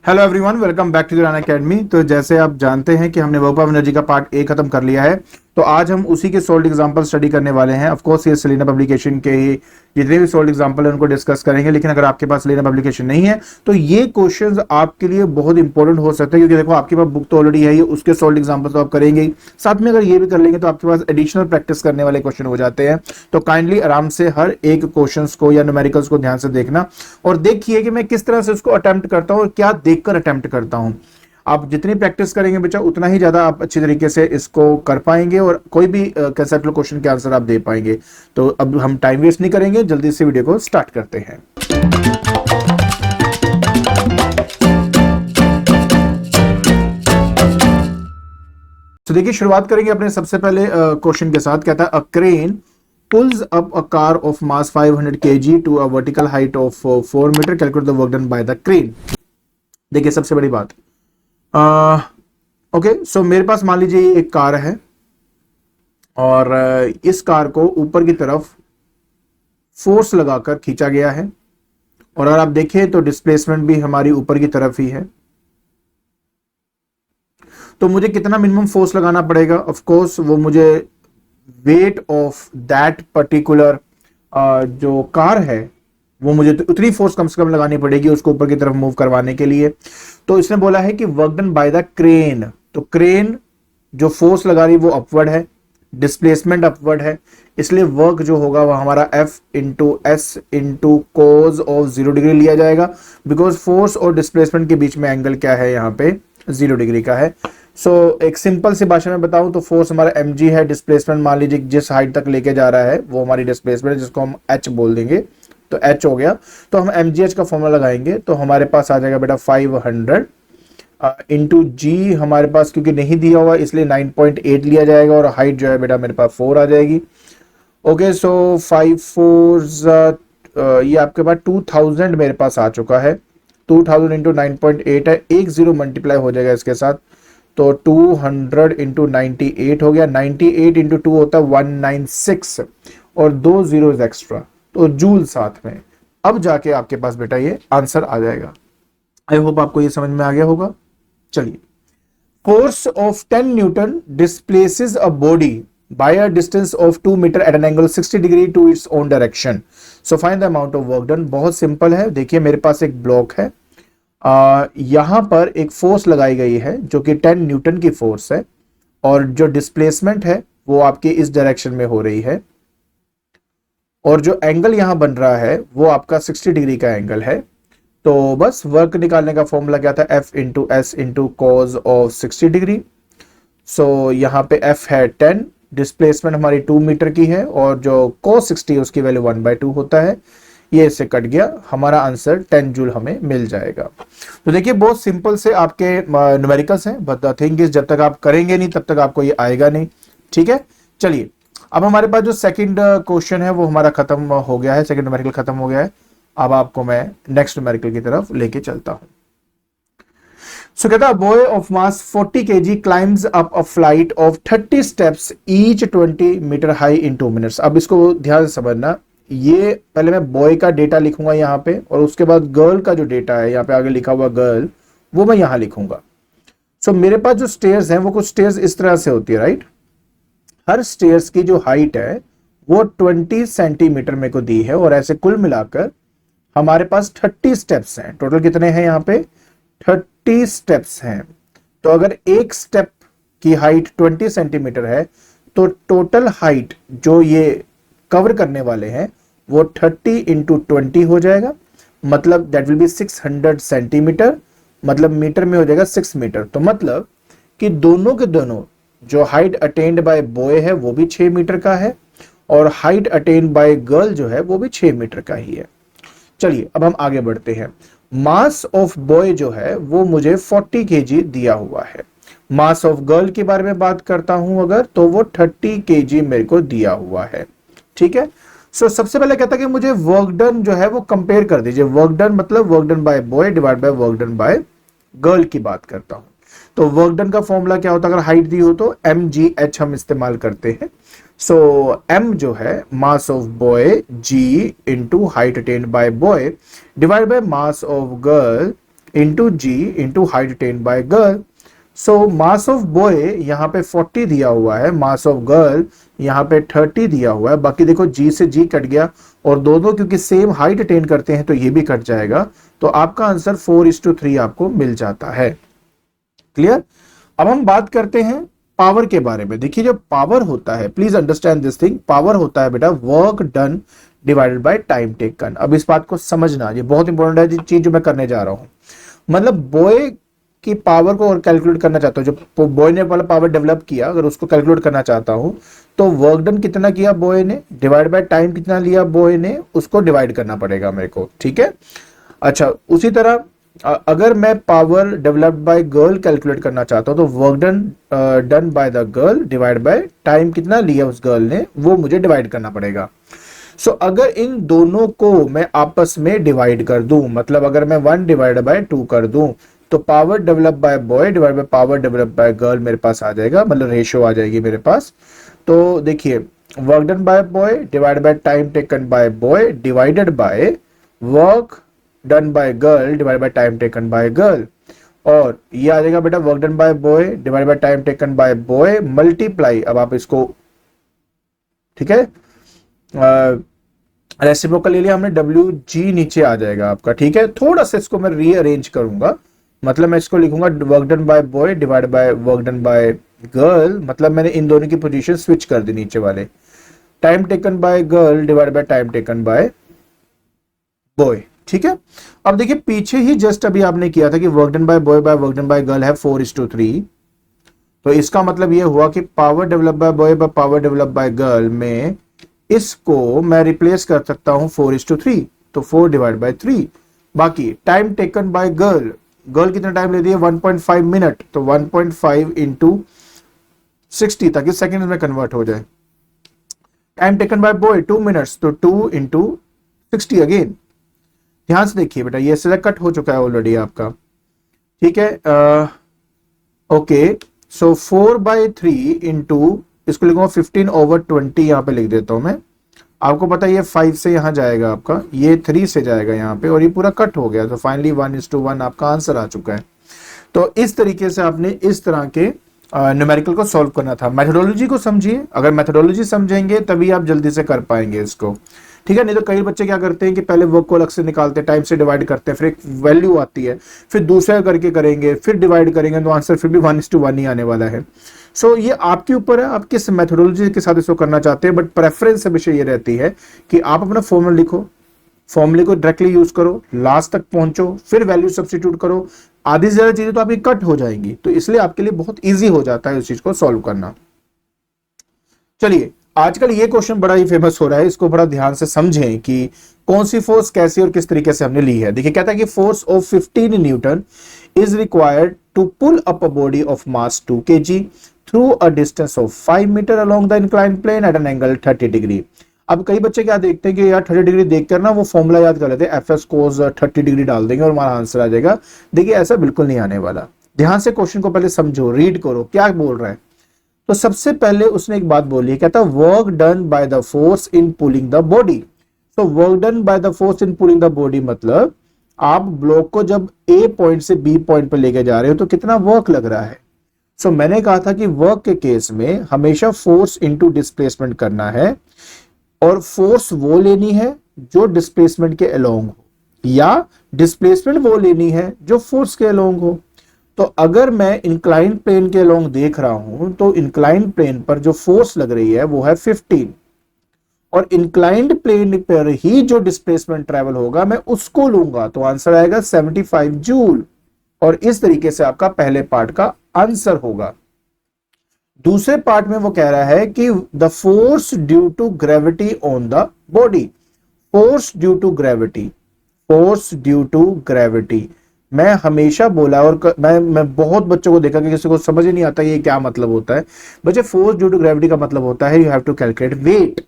Hello everyone, welcome back to the run academy. तो जैसे आप जानते हैं कि हमने वर्क ऑफ एनर्जी का पार्ट ए खत्म कर लिया है, तो आज हम उसी के सोल्ड एग्जांपल स्टडी करने वाले हैं। ऑफ कोर्स ये सेलेना पब्लिकेशन के ही जितने भी सोल्ड एग्जांपल है उनको डिस्कस करेंगे, लेकिन अगर आपके पास सेलेना पब्लिकेशन नहीं है तो ये क्वेश्चंस आपके लिए बहुत इंपॉर्टेंट हो सकते हैं, क्योंकि देखो आपके पास बुक तो ऑलरेडी है, ये उसके सोल्ड एग्जांपल तो आप करेंगे ही, साथ में अगर ये भी कर लेंगे तो आपके पास एडिशनल प्रैक्टिस करने वाले क्वेश्चन हो जाते हैं। तो काइंडली आराम से हर एक क्वेश्चन को या न्यूमेरिकल्स को ध्यान से देखना और देखिए कि मैं किस तरह से उसको अटेम्प्ट करता हूँ और क्या देखकर अटेम्प्ट करता हूँ। आप जितनी प्रैक्टिस करेंगे बच्चा उतना ही ज्यादा आप अच्छी तरीके से इसको कर पाएंगे और कोई भी कंसेप्चुअल क्वेश्चन के आंसर आप दे पाएंगे। तो अब हम टाइम वेस्ट नहीं करेंगे, जल्दी से वीडियो को स्टार्ट करते हैं। तो देखिए, शुरुआत करेंगे अपने सबसे पहले क्वेश्चन के साथ। कहता है a crane pulls up a car of mass 500 kg to a vertical height of 4 meter. Calculate the work done by the crane. देखिए सबसे बड़ी बात, ओके सो मेरे पास मान लीजिए एक कार है और इस कार को ऊपर की तरफ फोर्स लगाकर खींचा गया है, और अगर आप देखें तो डिस्प्लेसमेंट भी हमारी ऊपर की तरफ ही है। तो मुझे कितना मिनिमम फोर्स लगाना पड़ेगा? ऑफ कोर्स वो मुझे वेट ऑफ दैट पर्टिकुलर जो कार है वो मुझे तो उतनी फोर्स कम से कम लगानी पड़ेगी उसको ऊपर की तरफ मूव करवाने के लिए। तो इसने बोला है कि work done by the crane. तो क्रेन जो फोर्स लगा रही है वो अपवर्ड है, डिस्प्लेसमेंट अपवर्ड है, इसलिए वर्क जो होगा वो हमारा F into S into cos of 0 degree लिया जाएगा, बिकॉज फोर्स और डिस्प्लेसमेंट के बीच में एंगल क्या है, यहाँ पे 0 डिग्री का है। एक सिंपल सी भाषा में बताऊं तो फोर्स हमारा mg है, डिस्प्लेसमेंट मान लीजिए जिस हाइट तक लेके जा रहा है वो हमारी डिस्प्लेसमेंट है, जिसको हम h बोल देंगे, तो h हो गया। तो हम mgh का फॉर्मूला लगाएंगे तो हमारे पास आ जाएगा बेटा 500 इंटू जी, हमारे पास क्योंकि नहीं दिया हुआ इसलिए 9.8 लिया जाएगा, और हाइट जो है बेटा मेरे पास 4 आ जाएगी। ओके सो 5 4 ये आपके पास 2000 मेरे पास आ चुका है। 2000 इंटू 9.8 है, एक जीरो मल्टीप्लाई हो जाएगा इसके साथ, तो 200 इंटू 98 हो गया। 98 इंटू 2 होता है 196 और 2 जीरोस एक्स्ट्रा, तो जूल साथ में। अब जाके आपके पास बेटा ये आंसर आ जाएगा। आई होप आपको ये समझ में आ गया होगा। चलिए, force of 10 newton displaces a body by a distance of 2 metre at an angle 60 degree to its own direction, so find the amount of work done. बहुत सिंपल है, देखिए मेरे पास एक ब्लॉक है, यहां पर एक फोर्स लगाई गई है जो कि 10 न्यूटन की फोर्स है, और जो डिस्प्लेसमेंट है वो आपके इस डायरेक्शन में हो रही है, और जो एंगल यहां बन रहा है वो आपका 60 डिग्री का एंगल है। तो बस वर्क निकालने का फॉर्मूला क्या था, F into S into cos of 60 degree. So यहाँ पे F है 10, डिस्प्लेसमेंट हमारी 2 मीटर की है, और जो cos 60 है उसकी वैल्यू 1/2 होता है। ये इससे कट गया, हमारा आंसर 10 जूल हमें मिल जाएगा। तो देखिए बहुत सिंपल से आपके न्यूमेरिकल्स हैं, बट द थिंग इज जब तक आप करेंगे नहीं तब तक आपको ये आएगा नहीं। ठीक है, चलिए अब हमारे पास जो सेकंड क्वेश्चन है वो हमारा खत्म हो गया है, सेकंड न्यूमेरिकल खत्म हो गया है। अब आपको मैं नेक्स्ट न्यूमेरिकल की तरफ लेके चलता हूं। सो कहता है boy of mass 40 kg climbs up a flight of 30 steps each 20 metre high in 2 minutes. अब इसको ध्यान से समझना, ये पहले मैं बॉय का डेटा लिखूंगा यहाँ पे, और उसके बाद गर्ल का जो डेटा है यहाँ पे आगे लिखा हुआ गर्ल, वो मैं यहाँ लिखूंगा। सो मेरे पास जो स्टेयर्स हैं वो कुछ स्टेयर्स इस तरह से होती है, राइट। हर स्टेयर्स की जो हाइट है वो 20 सेंटीमीटर मेरे को दी है, और ऐसे कुल मिलाकर हमारे पास 30 स्टेप्स हैं। टोटल कितने हैं यहाँ पे? 30 स्टेप्स हैं। तो अगर एक स्टेप की हाइट 20 सेंटीमीटर है तो टोटल हाइट जो ये कवर करने वाले हैं वो 30 इंटू 20 हो जाएगा, मतलब दैट विल बी 600 सेंटीमीटर, मतलब मीटर में हो जाएगा 6 मीटर। तो मतलब कि दोनों के दोनों जो हाइट अटेन्ड बाय बॉय है वो भी 6 मीटर का है, और हाइट अटेन्ड बाय गर्ल जो है वो भी 6 मीटर का ही है। चलिए अब हम आगे बढ़ते हैं। मास ऑफ बॉय जो है वो मुझे 40 kg दिया हुआ है। मास ऑफ गर्ल के बारे में बात करता हूं अगर, तो वो 30 kg मेरे को दिया हुआ है। ठीक है, सबसे पहले कहता है कि मुझे वर्क डन जो है वो कंपेयर कर दीजिए। वर्क डन मतलब work done bye boy divide by work done bye girl की बात करता हूं। तो वर्क डन का फॉर्मूला क्या होता है, अगर हाइट दी हो तो mgh हम इस्तेमाल करते हैं। सो m जो है mass of boy g into height attained by boy divide by mass of girl into g into height attained by girl. So mass of boy यहाँ पे 40 दिया हुआ है, मास ऑफ गर्ल यहाँ पे 30 दिया हुआ है। बाकी देखो जी से जी कट गया और दोनों क्योंकि सेम हाइट अटेन करते हैं तो ये भी कट जाएगा, तो आपका आंसर 4:3 आपको मिल जाता है। क्लियर। अब हम बात करते हैं पावर के बारे में। देखिए जो पावर होता है, please understand this thing, power होता है बेटा work done divided by time taken. अब इस बात को समझना, ये बहुत इंपॉर्टेंट है चीज जो मैं करने जा रहा हूं। मतलब बॉय की पावर को और कैलकुलेट करना चाहता हूं, जो बॉय ने वाला पावर डेवलप किया अगर उसको कैलकुलेट करना चाहता हूं तो वर्क डन कितना किया बॉय ने डिवाइड बाय टाइम कितना लिया बॉय ने, उसको डिवाइड करना पड़ेगा मेरे को। ठीक है। अच्छा उसी तरह अगर मैं power developed by girl calculate करना चाहता हूं तो work done by the girl divide by time कितना लिया उस गर्ल ने, वो मुझे डिवाइड करना पड़ेगा। सो अगर इन दोनों को मैं आपस में डिवाइड कर दूं, मतलब अगर मैं 1 डिवाइड बाय 2 कर दूं तो power develop by boy divide by power develop by girl मेरे पास आ जाएगा, मतलब रेशियो आ जाएगी मेरे पास। तो देखिए work done bye boy divide by time taken by boy divided by work done bye girl divide by time taken by girl, और ये आ जाएगा बेटा work done bye boy divide by time taken by boy multiply, अब आप इसको ठीक है reciprocal ले लिया हमने, डब्ल्यू जी नीचे आ जाएगा आपका। ठीक है, थोड़ा सा इसको मैं रीअरेंज करूंगा, मतलब मैं इसको लिखूंगा work done bye boy divide by work done bye girl, मतलब मैंने इन दोनों की पोजीशन स्विच कर दी नीचे वाले, time taken by girl divide by time taken by boy. ठीक है। अब देखिए पीछे ही जस्ट अभी आपने किया था कि work done bye boy by work done bye girl है 4:3, तो इसका मतलब यह हुआ कि power develop by boy by power develop by girl में इसको मैं रिप्लेस कर सकता हूं 4:3, तो 4 डिवाइड बाय 3। बाकी time taken by girl, girl कितना टाइम लेती है 1.5 मिनट, तो 1.5 इंटू 60 ताकि सेकेंड में कन्वर्ट हो जाए। Time taken by boy 2 minutes, तो 2 इंटू 60 अगेन। ध्यान से देखिए बेटा ये सीधा कट हो चुका है ऑलरेडी आपका। ठीक है। ओके सो 4/3 इंटू इसको लिखूंगा 15/20, यहां पे लिख देता हूं मैं। आपको पता है ये 5 से यहां जाएगा आपका, ये 3 से जाएगा यहां पे, और ये पूरा कट हो गया, तो फाइनली 1:1 आपका आंसर आ चुका है। तो इस तरीके से आपने इस तरह के न्यूमेरिकल को सॉल्व करना था। मेथोडोलॉजी को समझिए, अगर मेथोडोलॉजी समझेंगे तभी आप जल्दी से कर पाएंगे इसको। ठीक है, नहीं तो कई बच्चे क्या करते हैं कि पहले वर्क को अलग से निकालते हैं, टाइम से डिवाइड करते हैं, फिर एक वैल्यू आती है, फिर दूसरा करके करेंगे, फिर डिवाइड करेंगे, तो आंसर फिर भी 1:1 ही आने वाला है। सो ये आपके ऊपर है, आप किस मेथोडोलॉजी के साथ इसको करना चाहते हैं, बट प्रेफरेंस हमेशा ये रहती है कि आप अपना फॉर्मूला लिखो, फॉर्मूले को डायरेक्टली यूज करो, लास्ट तक पहुंचो, फिर वैल्यू सब्स्टिट्यूट करो, आधी से ज्यादा चीजें तो आपकी कट हो जाएंगी, तो इसलिए आपके लिए बहुत इजी हो जाता है उस चीज को सॉल्व करना। चलिए आजकल ये क्वेश्चन बड़ा ही फेमस हो रहा है, इसको बड़ा ध्यान से समझें कि कौन सी फोर्स कैसे और किस तरीके से हमने ली है। देखिए कहता है कि force of 15 newton is required to pull up a body of mass 2 kg through a distance of 5 metre along the inclined plane at an angle 30 degree. अब कई बच्चे क्या देखते हैं कि यार 30 डिग्री देखकर ना वो फॉर्मूला याद कर लेते हैं, एफ कोस 30 डिग्री डाल देंगे और हमारा आंसर आ जाएगा। देखिए ऐसा बिल्कुल नहीं आने वाला। ध्यान से क्वेश्चन को पहले समझो, रीड करो क्या बोल रहा है। तो सबसे पहले उसने एक बात बोली, कहता work done by the force in pulling the body. तो work done by the force in pulling the body मतलब आप ब्लॉक को जब ए पॉइंट से बी पॉइंट पर लेके जा रहे हो तो कितना वर्क लग रहा है। सो मैंने कहा था कि वर्क के केस में हमेशा फोर्स इनटू डिस्प्लेसमेंट करना है, और फोर्स वो लेनी है जो डिस्प्लेसमेंट के अलोंग हो, या डिस्प्लेसमेंट वो लेनी है जो फोर्स के अलोंग हो। तो अगर मैं इंक्लाइंड प्लेन के अलोंग देख रहा हूं तो इंक्लाइंड प्लेन पर जो फोर्स लग रही है वो है 15, और इंक्लाइंड प्लेन पर ही जो डिस्प्लेसमेंट ट्रेवल होगा मैं उसको लूंगा, तो आंसर आएगा 75 जूल। और इस तरीके से आपका पहले पार्ट का आंसर होगा। दूसरे पार्ट में वो कह रहा है कि the force due to gravity on the body, force due to gravity, force due to gravity. मैं हमेशा बोला और मैं बहुत बच्चों को देखा कि किसी को समझ ही नहीं आता ये क्या मतलब होता है। बच्चे फोर्स ड्यू टू ग्रेविटी का मतलब होता है you have to calculate weight,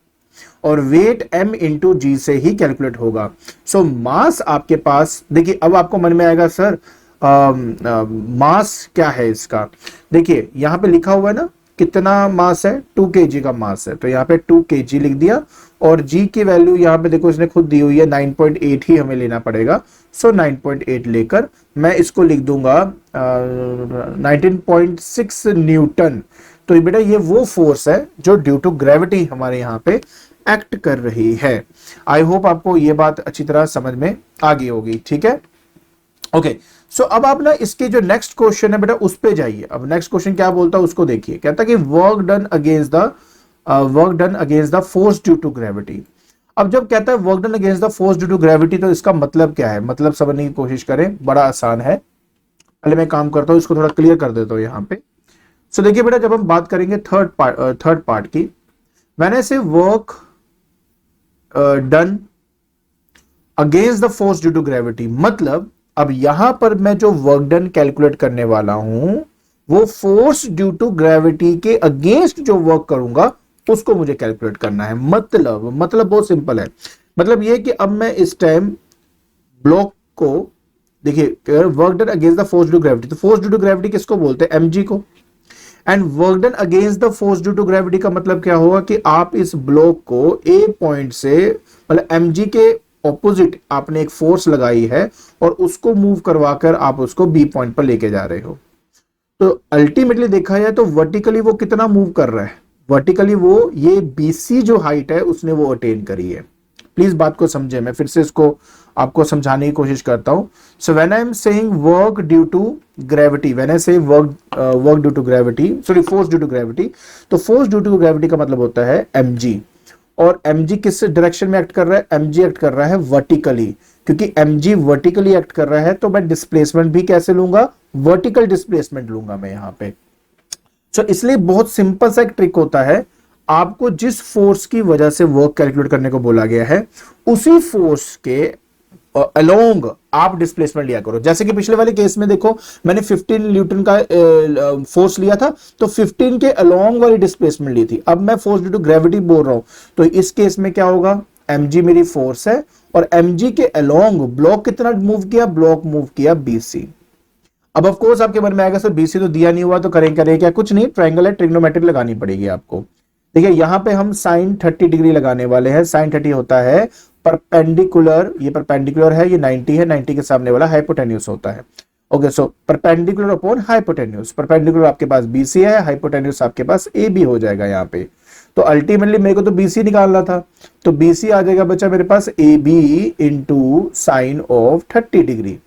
और वेट m इंटू जी से ही कैलकुलेट होगा। सो मास आपके पास, देखिए अब आपको मन में आएगा सर मास क्या है इसका। देखिए यहां पे लिखा हुआ है ना कितना मास है, 2 kg का मास है, तो यहाँ पे 2 kg लिख दिया और जी की वैल्यू यहाँ पे देखो इसने खुद दी हुई है 9.8 ही हमें लेना पड़ेगा। सो 9.8 लेकर मैं इसको लिख दूंगा 19.6 न्यूटन। तो बेटा ये वो फोर्स है जो ड्यू टू ग्रेविटी हमारे यहाँ पे एक्ट कर रही है। आई होप आपको ये बात अच्छी तरह समझ में आ गई होगी, ठीक है। ओके, सो अब आप ना इसके जो नेक्स्ट क्वेश्चन है बेटा उस पे जाइए। अब नेक्स्ट क्वेश्चन क्या बोलता है उसको देखिए। कहता है कि work done against the force due to gravity. अब जब कहता है work done against the force due to gravity, तो इसका मतलब क्या है, मतलब समझने की कोशिश करें, बड़ा आसान है। पहले मैं काम करता हूं, इसको थोड़ा क्लियर कर देता हूं यहां पे। सो देखिए बेटा, जब हम बात करेंगे थर्ड पार्ट की, when I say work done against the force due to gravity, मतलब अब यहां पर मैं जो वर्क डन कैलकुलेट करने वाला हूं वो फोर्स ड्यू टू ग्रेविटी के अगेंस्ट जो वर्क करूंगा उसको मुझे कैलकुलेट करना है। मतलब बहुत सिंपल है। मतलब ये कि अब मैं इस टाइम ब्लॉक को देखिए, work done against the force due to gravity, तो फोर्स ड्यू टू ग्रेविटी किसको बोलते हैं, mg को। And work done against the force due to gravity का मतलब क्या होगा कि आप इस ब्लॉक को ए पॉइंट से, मतलब mg के ऑपोजिट आपने एक फोर्स लगाई है और उसको मूव करवाकर आप उसको बी पॉइंट पर लेके जा रहे हो। तो अल्टीमेटली देखा जाए तो वर्टिकली वो कितना मूव कर रहा है, वर्टिकली वो ये BC जो हाइट है उसने वो अटेन करी है। प्लीज बात को समझे, मैं फिर से इसको आपको समझाने की कोशिश करता हूं। So when I am saying work due to gravity, when I say work due to gravity, sorry force due to gravity, तो फोर्स ड्यू टू ग्रेविटी का मतलब होता है mg। और mg किस डायरेक्शन में एक्ट कर रहा है, mg एक्ट कर रहा है वर्टिकली। क्योंकि mg वर्टिकली एक्ट कर रहा है तो मैं डिस्प्लेसमेंट भी कैसे लूंगा, वर्टिकल डिस्प्लेसमेंट लूंगा मैं यहां पे। तो इसलिए बहुत सिंपल सा एक ट्रिक होता है, आपको जिस फोर्स की वजह से वर्क कैलकुलेट करने को बोला गया है उसी फोर्स के अलोंग आप डिस्प्लेसमेंट लिया करो। जैसे कि पिछले वाले केस में देखो, मैंने 15 न्यूटन का फोर्स लिया था तो 15 के अलोंग वाली डिस्प्लेसमेंट ली थी। अब मैं फोर्स ड्यू टू ग्रेविटी बोल रहा हूं तो इस केस में क्या होगा, mg मेरी फोर्स है और mg के अलोंग ब्लॉक कितना मूव किया, ब्लॉक मूव किया BC। अब ऑफ कोर्स आपके मन में आएगा सर BC तो दिया नहीं हुआ तो करें क्या, कुछ नहीं, ट्रायंगल है, ट्रिग्नोमेट्री लगानी पड़ेगी आपको। देखिए यहां पे हम साइन 30 डिग्री लगाने वाले हैं। साइन 30 होता है परपेंडिकुलर, ये परपेंडिकुलर है, ये 90 है, 90 के सामने वाला हाइपोटेन्यूस होता है। Okay, so perpendicular upon hypotenuse, perpendicular आपके पास BC है, हाइपोटेन्यूस आपके पास AB हो जाएगा यहाँ पे। तो अल्टीमेटली मेरे को तो BC निकालना था, तो BC आ जाएगा बच्चा मेरे पास AB into sine of 30 degree.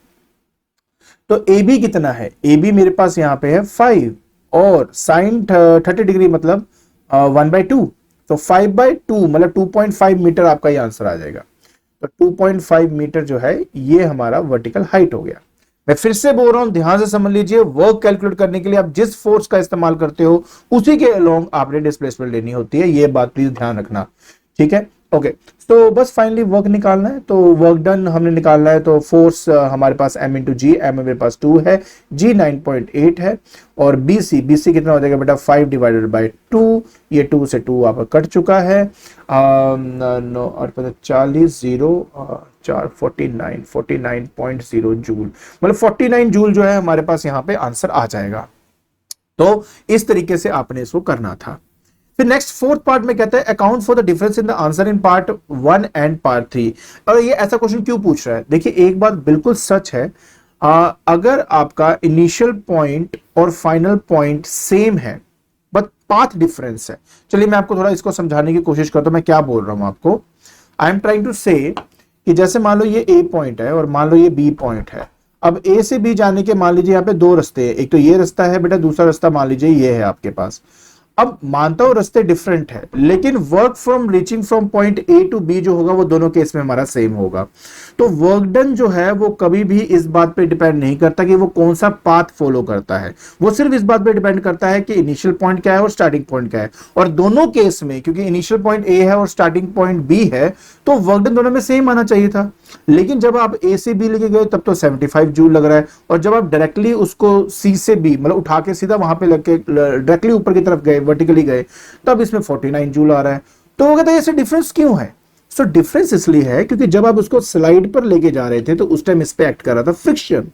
तो AB कितना है, AB मेरे पास यहाँ पे है 5 और साइन 30 डिग्री मतलब 1/2, तो 5/2 मतलब 2.5 मीटर आपका ये आंसर आ जाएगा। तो 2.5 मीटर जो है ये हमारा वर्टिकल हाइट हो गया। मैं फिर से बोल रहा हूं, ध्यान से समझ लीजिए, वर्क कैलकुलेट करने के लिए आप जिस फोर्स का इस्तेमाल करते हो उसी के अलोंग आपने डिस्प्लेसमेंट लेनी होती है, ये बात प्लीज ध्यान रखना, ठीक है। ओके, तो बस फाइनली वर्क निकालना है, तो वर्क डन हमने निकालना है। तो फोर्स हमारे पास m इंटू जी, m मेरे पास 2 है, g 9.8 है और BC कितना हो जाएगा बेटा 5 डिवाइडेड बाई 2, ये 2 से 2 आपका कट चुका है। 9 और 40 0 4 49.0 जूल, मतलब 49 जूल जो है हमारे पास यहाँ पे आंसर आ जाएगा। तो इस तरीके से आपने इसको करना था। फिर नेक्स्ट फोर्थ पार्ट में कहता है account for the difference in the answer in part 1 and part 3। और ये ऐसा क्वेश्चन क्यों पूछ रहा है, देखिए एक बात बिल्कुल सच है, अगर आपका इनिशियल पॉइंट और फाइनल पॉइंट सेम है बट पाथ डिफरेंस है। चलिए मैं आपको थोड़ा इसको समझाने की कोशिश करता हूं, मैं क्या बोल रहा हूं आपको। आई एम ट्राइंग टू से कि जैसे मान लो ये A पॉइंट है और मान लो ये B पॉइंट है। अब A से B जाने के मान लीजिए यहाँ पे दो रास्ते हैं, एक तो ये रास्ता है बेटा, दूसरा रास्ता मान लीजिए ये है आपके पास। अब मानता हूं रास्ते डिफरेंट है, लेकिन work from reaching from point A to B जो होगा वो दोनों केस में हमारा सेम होगा। तो वर्क डन जो है वो कभी भी इस बात पे डिपेंड नहीं करता कि वो कौन सा पाथ फॉलो करता है, वो सिर्फ इस बात पे डिपेंड करता है कि इनिशियल पॉइंट क्या है और स्टार्टिंग पॉइंट क्या है। और दोनों केस में क्योंकि इनिशियल पॉइंट A है और स्टार्टिंग पॉइंट B है तो वर्क डन दोनों में सेम आना चाहिए था। लेकिन जब आप A से B लेके गए तब तो 75 जूल लग रहा है, और जब आप डायरेक्टली उसको C से B मतलब उठा के सीधा वहां पे लग के डायरेक्टली ऊपर की तरफ गए, वर्टिकली गए, तब इसमें 49 जूल आ रहा है। तो वो कहता है ऐसे डिफरेंस क्यों है। सो डिफरेंस इसलिए है क्योंकि जब आप उसको स्लाइड पर लेके जा रहे थे तो उस टाइम इस पे एक्ट कर रहा था फ्रिक्शन,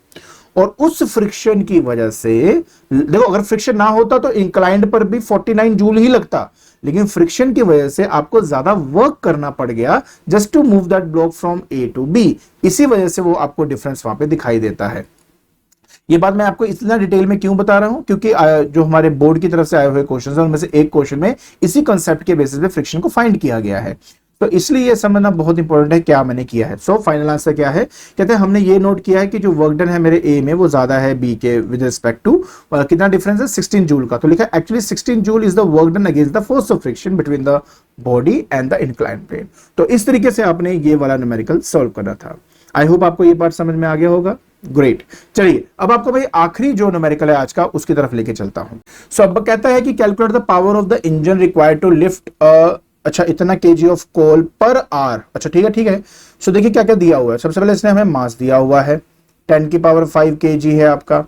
और उस फ्रिक्शन की वजह से देखो अगर फ्रिक्शन ना होता तो इंक्लाइंड पर भी 49 जूल ही लगता, लेकिन फ्रिक्शन की वजह से आपको ज्यादा वर्क करना पड़ गया just to move that block from A to B, इसी वजह से वो आपको डिफरेंस वहां पे दिखाई देता है। ये बात मैं आपको इतना डिटेल में क्यों बता रहा हूं, क्योंकि जो हमारे बोर्ड की तरफ से आए हुए क्वेश्चंस हैं उनमें से एक क्वेश्चन में इसी कंसेप्ट के बेसिस पे फ्रिक्शन को फाइंड किया गया है, तो इसलिए ये समझना बहुत इंपॉर्टेंट है क्या मैंने किया है। सो फाइनल आंसर क्या है, कहते हैं हमने ये नोट किया है कि जो वर्क डन है मेरे ए में वो ज्यादा है बी के विद रिस्पेक्ट टू, कितना डिफरेंस है 16 जूल का, तो लिखा actually 16 joule is the work done against the force of friction between the body and the inclined plane. तो इस तरीके से आपने ये वाला न्यूमेरिकल सॉल्व करना था। आई होप आपको ये पार्ट समझ में आ गया होगा। ग्रेट, चलिए अब आपको भाई आखिरी जो न्यूमेरिकल है आज का उसकी तरफ लेके चलता हूं। सो अब कहता है कि calculate the power of the engine required to lift अच्छा इतना KG of coal per hour. अच्छा ठीक है। सो देखिए क्या क्या दिया हुआ है। सबसे पहले इसने हमें मास दिया हुआ है 10 की पावर 5 kg है आपका।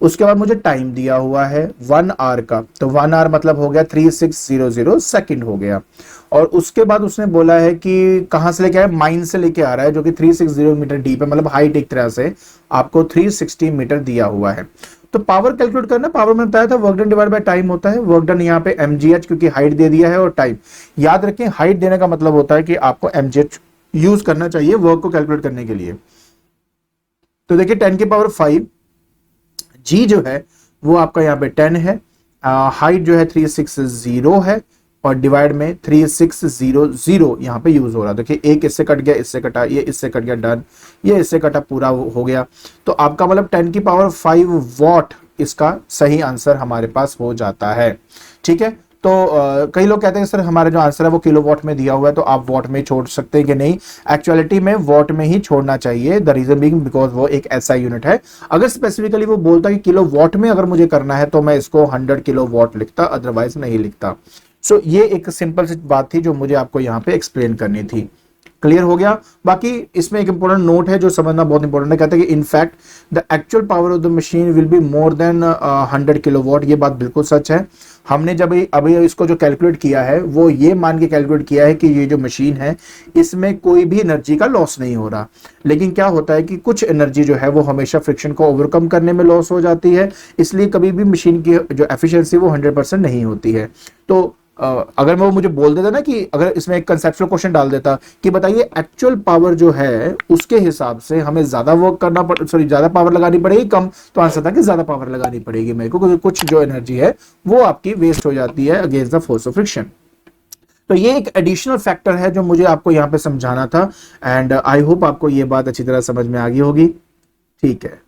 उसके बाद मुझे टाइम दिया हुआ है 1 आवर का, तो 1 आवर मतलब हो गया 3600 सेकंड हो गया। और उसके बाद उसने बोला है कि कहां से लेके आया, माइन से लेके आ रहा है जो कि 360 मीटर डीप है, मतलब हाइट एक तरह से आपको 360 मीटर दिया हुआ है। तो पावर कैलकुलेट करना, पावर में बताया था work done divide by time होता है। वर्क डन यहाँ पे mgh क्योंकि हाइट दे दिया है और टाइम, याद रखें हाइट देने का मतलब होता है कि आपको mgh यूज करना चाहिए वर्क को कैलकुलेट करने के लिए। तो देखिए 10 की पावर 5, जी जो है वो आपका यहाँ पे 10 है, हाइट जो है 360 है और डिवाइड में 3600 यहाँ पे यूज हो रहा है। देखिए एक इससे कट गया, इससे कटा, ये इससे कट गया, डन, ये इससे कटा, पूरा हो गया। तो आपका मतलब 10 की पावर 5 वॉट इसका सही आंसर हमारे पास हो जाता है। ठीक है, तो कई लोग कहते हैं सर हमारा जो आंसर है वो किलो वॉट में दिया हुआ है, तो आप वॉट में छोड़ सकते हैं कि नहीं, एक्चुअलिटी में वॉट में ही छोड़ना चाहिए। द रीजन बीइंग बिकॉज वो एक ऐसा यूनिट है। अगर स्पेसिफिकली वो बोलता कि किलो वॉट में अगर मुझे करना है तो मैं इसको 100 किलो वॉट लिखता, अदरवाइज नहीं लिखता। सो ये एक सिंपल सी बात थी जो मुझे आपको यहाँ पे एक्सप्लेन करनी थी। क्लियर हो गया। बाकी इसमें एक इंपॉर्टेंट नोट है जो समझना बहुत इंपॉर्टेंट है, कहते हैं कि in fact the actual power of the machine will be more than 100 kilowatt. ये बात बिल्कुल सच है। हमने जब अभी इसको जो कैलकुलेट किया है वो ये मान के कैलकुलेट किया है कि ये जो मशीन है इसमें कोई भी एनर्जी का लॉस नहीं हो रहा, लेकिन क्या होता है कि कुछ एनर्जी जो है वो हमेशा फ्रिक्शन को ओवरकम करने में लॉस हो जाती है, इसलिए कभी भी मशीन की जो एफिशिएंसी वो 100% नहीं होती है। तो अगर वो मुझे बोल देता ना कि अगर इसमें एक कंसेप्चुअल क्वेश्चन डाल देता कि बताइए एक्चुअल पावर जो है उसके हिसाब से हमें ज्यादा वर्क करना ज्यादा पावर लगानी पड़ेगी कम, तो आंसर था कि ज्यादा पावर लगानी पड़ेगी मेरे को, क्योंकि कुछ जो एनर्जी है वो आपकी वेस्ट हो जाती है against the force of friction. तो ये एक एडिशनल फैक्टर है जो मुझे आपको यहाँ पे समझाना था, एंड आई होप आपको ये बात अच्छी तरह समझ में आ गई होगी। ठीक है।